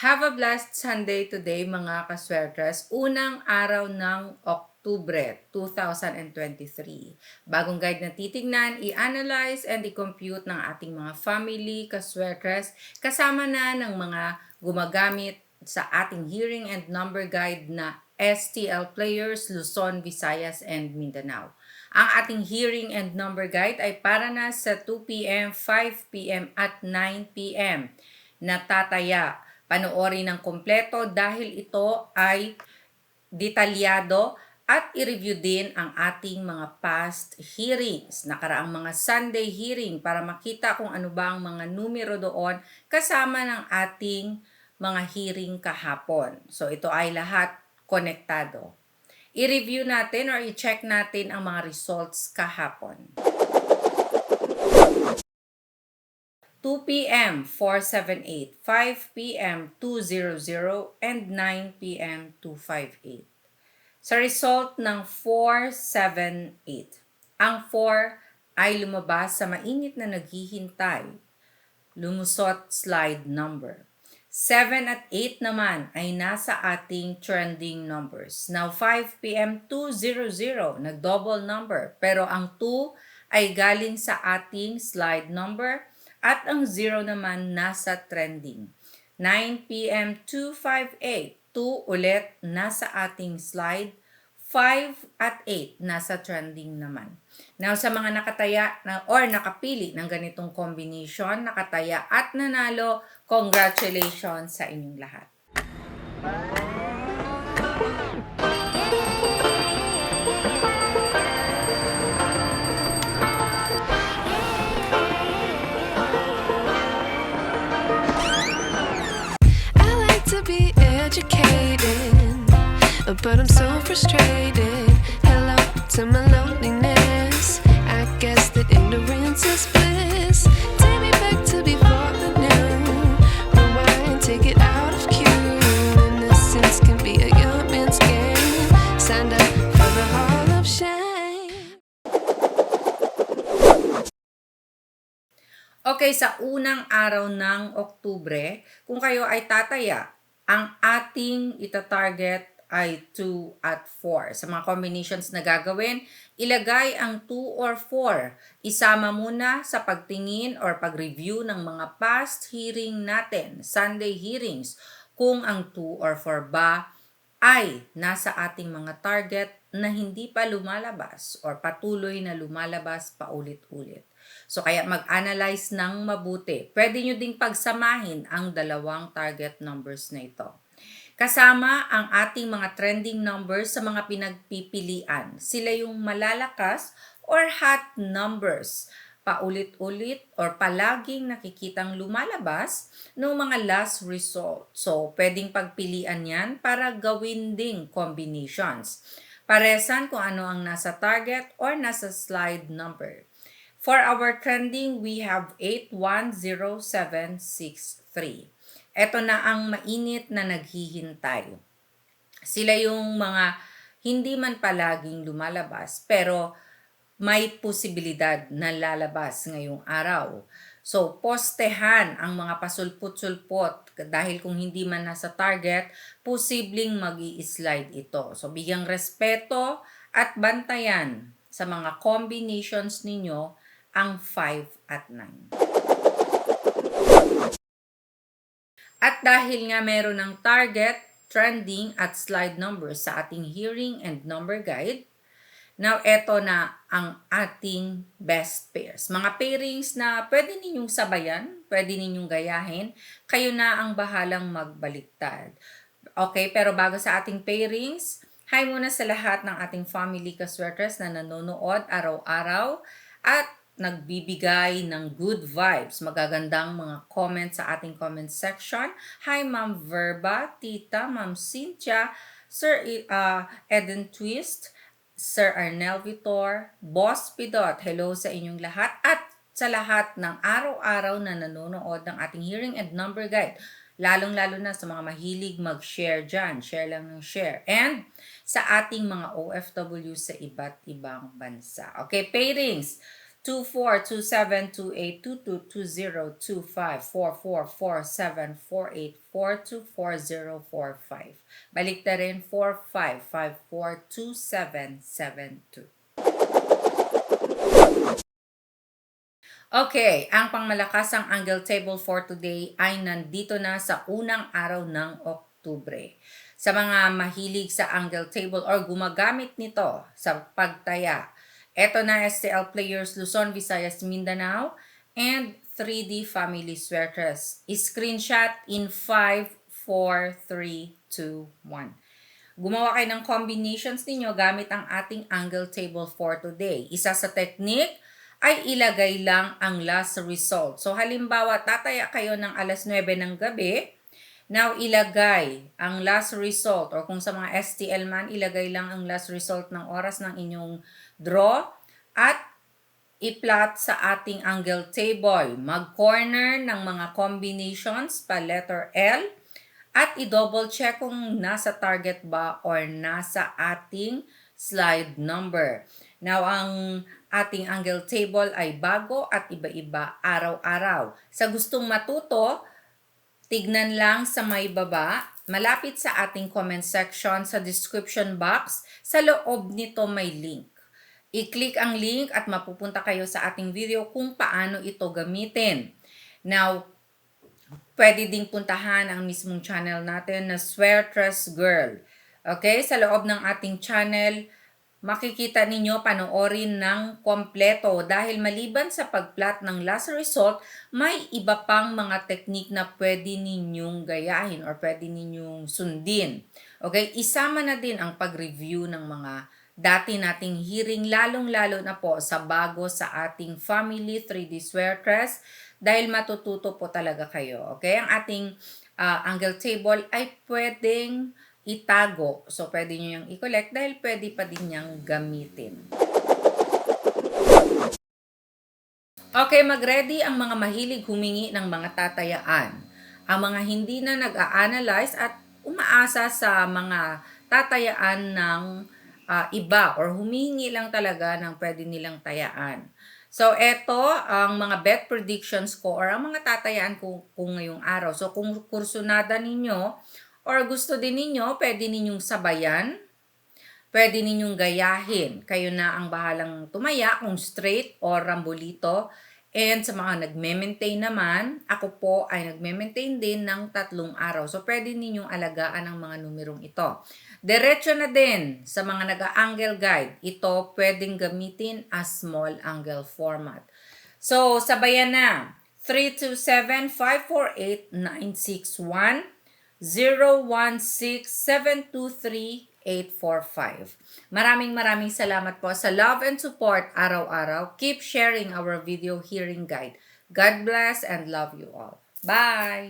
Have a blessed Sunday today mga kaswertres. Unang araw ng Oktubre 2023. Bagong guide na titignan, i-analyze and i-compute ng ating mga family kaswertres kasama na ng mga gumagamit sa ating hearing and number guide na STL players Luzon, Visayas, and Mindanao. Ang ating hearing and number guide ay para na sa 2 p.m., 5 p.m. at 9 p.m. Natataya. Panoorin ng kompleto dahil ito ay detalyado at i-review din ang ating mga past hearings, nakaraang mga Sunday hearing para makita kung ano ba ang mga numero doon kasama ng ating mga hearing kahapon. So ito ay lahat konektado. I-review natin or i-check natin ang mga results kahapon. 2 p.m. 478, 5 p.m. 200, and 9 p.m. 258. Sa result ng 478, ang 4 ay lumabas sa mainit na naghihintay. Lumusot slide number. 7 at 8 naman ay nasa ating trending numbers. Now 5 p.m. 200, nag-double number. Pero ang 2 ay galing sa ating slide number at ang 0 naman nasa trending. 9 p.m. 258, 2 ulit nasa ating slide. 5 at 8 nasa trending naman. Now sa mga nakataya or nakapili ng ganitong combination, nakataya at nanalo, congratulations sa inyong lahat. But I'm so frustrated. Hello to my loneliness. I guess that ignorance is bliss. Take me back to before the new. Rewind, take it out of cue. Innocence can be a young man's game. Signed up for the hall of shame. Okay, sa unang araw ng Oktubre, kung kayo ay tataya, ang ating ita-target ay 2 at 4. Sa mga combinations na gagawin, ilagay ang 2 or 4. Isama muna sa pagtingin or pag-review ng mga past hearing natin, Sunday hearings, kung ang 2 or 4 ba ay nasa ating mga target na hindi pa lumalabas or patuloy na lumalabas paulit-ulit. So kaya mag-analyze ng mabuti. Pwede nyo ding pagsamahin ang dalawang target numbers na ito. Kasama ang ating mga trending numbers sa mga pinagpipilian. Sila yung malalakas or hot numbers. Paulit-ulit or palaging nakikitang lumalabas ng mga last result. So, pwedeng pagpilian yan para gawin ding combinations. Paresan kung ano ang nasa target or nasa slide number. For our trending, we have 810763. Ito na ang mainit na naghihintay. Sila yung mga hindi man palaging lumalabas, pero may posibilidad na lalabas ngayong araw. So, postehan ang mga pasulpot-sulpot dahil kung hindi man nasa target, posibleng mag-i-slide ito. So, bigyang respeto at bantayan sa mga combinations ninyo ang 5 at 9. At dahil nga meron ng target, trending at slide numbers sa ating hearing and number guide, now eto na ang ating best pairs. Mga pairings na pwede ninyong sabayan, pwede ninyong gayahin, kayo na ang bahalang magbaliktad. Okay, pero bago sa ating pairings, hi muna sa lahat ng ating family kaswertres na nanonood araw-araw at nagbibigay ng good vibes, magagandang mga comments sa ating comment section. Hi Ma'am Verba, Tita, Ma'am Cynthia, Sir Eden Twist, Sir Arnel Vitor, Boss Pidot, hello sa inyong lahat at sa lahat ng araw-araw na nanonood ng ating hearing and number guide. Lalong-lalo na sa mga mahilig mag-share dyan. Share lang ng share. And sa ating mga OFW sa iba't ibang bansa. Okay, pairings. 242728222025444748424045. Balik na rin 45542772. Okay, ang pangmalakasang angle table for today ay nandito na sa unang araw ng Oktubre. Sa mga mahilig sa angle table or gumagamit nito sa pagtaya, eto na STL Players Luzon, Visayas, Mindanao, and 3D Family Sweaters. Screenshot in 5, 4, 3, 2, 1. Gumawa kayo ng combinations ninyo gamit ang ating angle table for today. Isa sa technique ay ilagay lang ang last result. So halimbawa, tataya kayo ng alas 9 ng gabi. Now, ilagay ang last result or kung sa mga STL man, ilagay lang ang last result ng oras ng inyong draw at i-plot sa ating angle table. Mag-corner ng mga combinations pa letter L at i-double check kung nasa target ba or nasa ating slide number. Now, ang ating angle table ay bago at iba-iba araw-araw. Sa gustong matuto, tignan lang sa may baba, malapit sa ating comment section sa description box, sa loob nito may link. I-click ang link at mapupunta kayo sa ating video kung paano ito gamitin. Now, pwede ding puntahan ang mismong channel natin na Sweatress Girl. Okay, sa loob ng ating channel, makikita ninyo panoorin ng kompleto dahil maliban sa pagplat ng last result, may iba pang mga technique na pwede ninyong gayahin or pwede ninyong sundin. Okay, isama na din ang pag-review ng mga dati nating hearing, lalong-lalo na po sa bago sa ating Family 3D Sweatress dahil matututo po talaga kayo. Okay, ang ating angle table ay pwedeng itago. So, pwede nyo yung i-collect dahil pwede pa din niyang gamitin. Okay, mag-ready ang mga mahilig humingi ng mga tatayaan. Ang mga hindi na nag-a-analyze at umaasa sa mga tatayaan ng iba or humingi lang talaga ng pwede nilang tayaan. So, eto ang mga bet predictions ko or ang mga tatayaan ko ngayong araw. So, kung kursunada ninyo, or gusto din ninyo, pwede ninyong sabayan, pwede ninyong gayahin. Kayo na ang bahalang tumaya kung straight or rambolito. And sa mga nagme-maintain naman, ako po ay nagme-maintain din ng 3 araw. So, pwede ninyong alagaan ang mga numerong ito. Diretso na din sa mga nag-angle guide. Ito pwedeng gamitin as small angle format. So, sabayan na. 327-548-961 016-723-845. Maraming salamat po sa love and support araw-araw. Keep sharing our video hearing guide. God bless and love you all. Bye!